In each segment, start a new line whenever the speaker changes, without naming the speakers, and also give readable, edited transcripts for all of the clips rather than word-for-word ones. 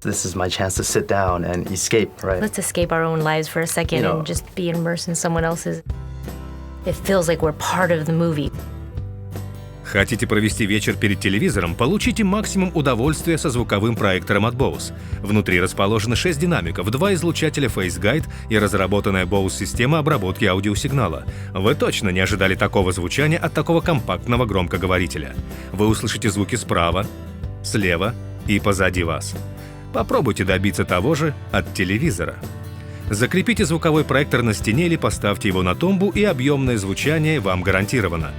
This is my chance to sit down and escape, right?
Let's escape our own lives for a second and just be immersed in someone else's. It feels like we're part of the movie.
Хотите провести вечер перед телевизором? Получите максимум удовольствия со звуковым проектором от Bose. Внутри расположены 6 динамиков, 2 излучателя Phase Guide и разработанная Bose система обработки аудиосигнала. Вы точно не ожидали такого звучания от такого компактного громкоговорителя. Вы услышите звуки справа, слева и позади вас. Попробуйте добиться того же от телевизора. Закрепите звуковой проектор на стене или поставьте его на тумбу, и объемное звучание вам гарантировано.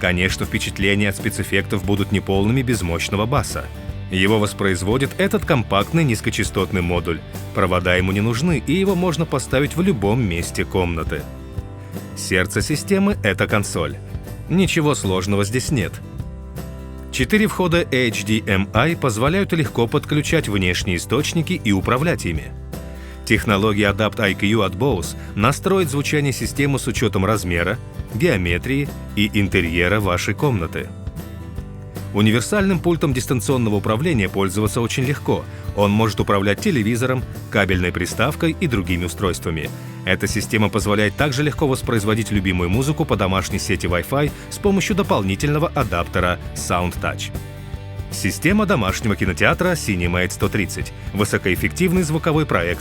Конечно, впечатления от спецэффектов будут неполными без мощного баса. Его воспроизводит этот компактный низкочастотный модуль. Провода ему не нужны, и его можно поставить в любом месте комнаты. Сердце системы — это консоль. Ничего сложного здесь нет. 4 входа HDMI позволяют легко подключать внешние источники и управлять ими. Технология Adapt IQ от Bose настроит звучание системы с учетом размера, геометрии и интерьера вашей комнаты. Универсальным пультом дистанционного управления пользоваться очень легко. Он может управлять телевизором, кабельной приставкой и другими устройствами. Эта система позволяет также легко воспроизводить любимую музыку по домашней сети Wi-Fi с помощью дополнительного адаптера SoundTouch. Система домашнего кинотеатра CineMate 130. Высокоэффективный звуковой проектор.